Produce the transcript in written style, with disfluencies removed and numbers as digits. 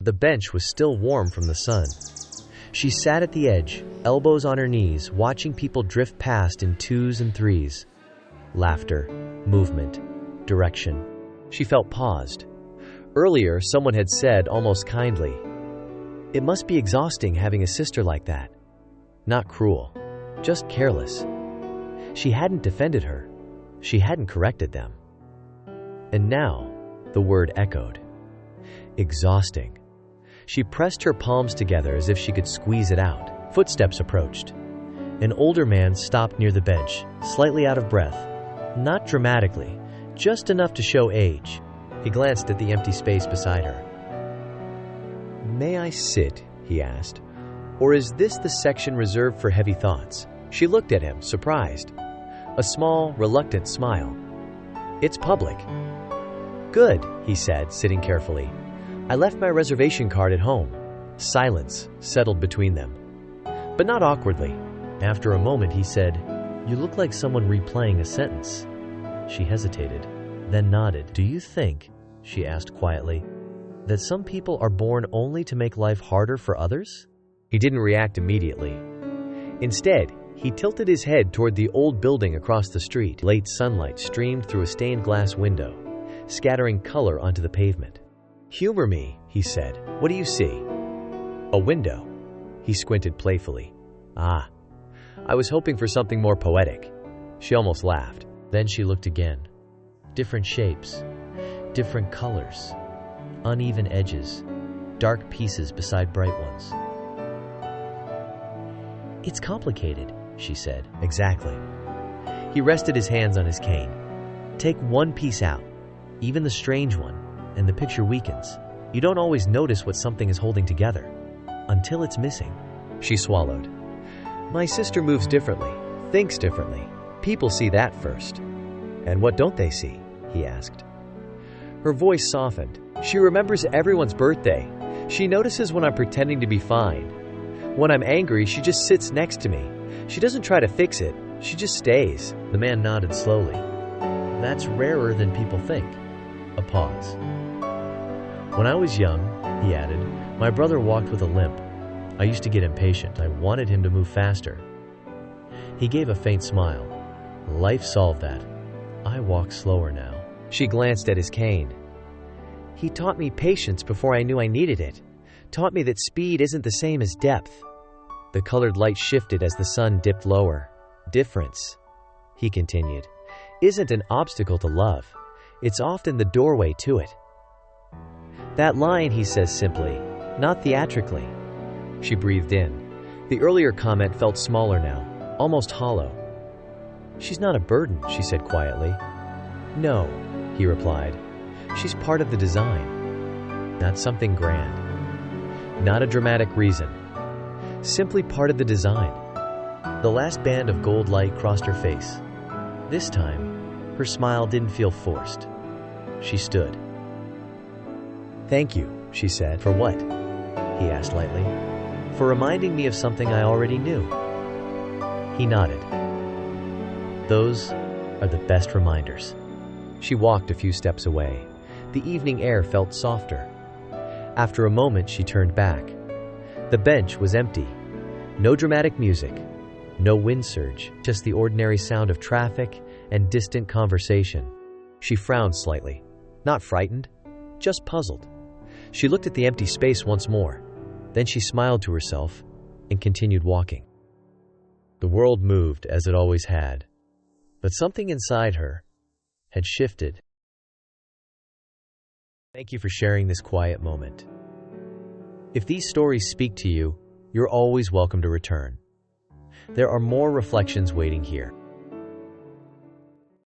The bench was still warm from the sun. She sat at the edge, elbows on her knees, watching people drift past in twos and threes. Laughter, movement, direction. She felt paused. Earlier, someone had said, almost kindly, "It must be exhausting having a sister like that." Not cruel, just careless. She hadn't defended her. She hadn't corrected them. And now, the word echoed. Exhausting. She pressed her palms together as if she could squeeze it out. Footsteps approached. An older man stopped near the bench, slightly out of breath. Not dramatically, just enough to show age. He glanced at the empty space beside her. "May I sit?" he asked. "Or is this the section reserved for heavy thoughts?" She looked at him, surprised. A small, reluctant smile. "It's public." "Good," he said, sitting carefully. "I left my reservation card at home." Silence settled between them, but not awkwardly. After a moment, he said, "You look like someone replaying a sentence." She hesitated, then nodded. "Do you think," she asked quietly, "that some people are born only to make life harder for others?" He didn't react immediately. Instead, he tilted his head toward the old building across the street. Late sunlight streamed through a stained glass window, scattering color onto the pavement. "Humor me," he said. "What do you see?" "A window." He squinted playfully. "Ah, I was hoping for something more poetic." She almost laughed. Then she looked again. Different shapes, different colors, uneven edges, dark pieces beside bright ones. "It's complicated," she said. "Exactly." He rested his hands on his cane. "Take one piece out, even the strange one, and the picture weakens. You don't always notice what something is holding together until it's missing." She swallowed. "My sister moves differently, thinks differently. People see that first." "And what don't they see?" he asked. Her voice softened. "She remembers everyone's birthday. She notices when I'm pretending to be fine. When I'm angry, she just sits next to me. She doesn't try to fix it. She just stays." The man nodded slowly. "That's rarer than people think." A pause. "When I was young," he added, "my brother walked with a limp. I used to get impatient. I wanted him to move faster." He gave a faint smile. "Life solved that. I walk slower now." She glanced at his cane. "He taught me patience before I knew I needed it. Taught me that speed isn't the same as depth." The colored light shifted as the sun dipped lower. "Difference," he continued, "isn't an obstacle to love. It's often the doorway to it." That line, he says simply, not theatrically. She breathed in. The earlier comment felt smaller now, almost hollow. "She's not a burden," she said quietly. "No," he replied. "She's part of the design. Not something grand. Not a dramatic reason. Simply part of the design." The last band of gold light crossed her face. This time, her smile didn't feel forced. She stood. "Thank you," she said. "For what?" he asked lightly. "For reminding me of something I already knew." He nodded. "Those are the best reminders." She walked a few steps away. The evening air felt softer. After a moment, she turned back. The bench was empty. No dramatic music, no wind surge, just the ordinary sound of traffic and distant conversation. She frowned slightly. Not frightened, just puzzled. She looked at the empty space once more. Then she smiled to herself and continued walking. The world moved as it always had, but something inside her had shifted. Thank you for sharing this quiet moment. If these stories speak to you, you're always welcome to return. There are more reflections waiting here.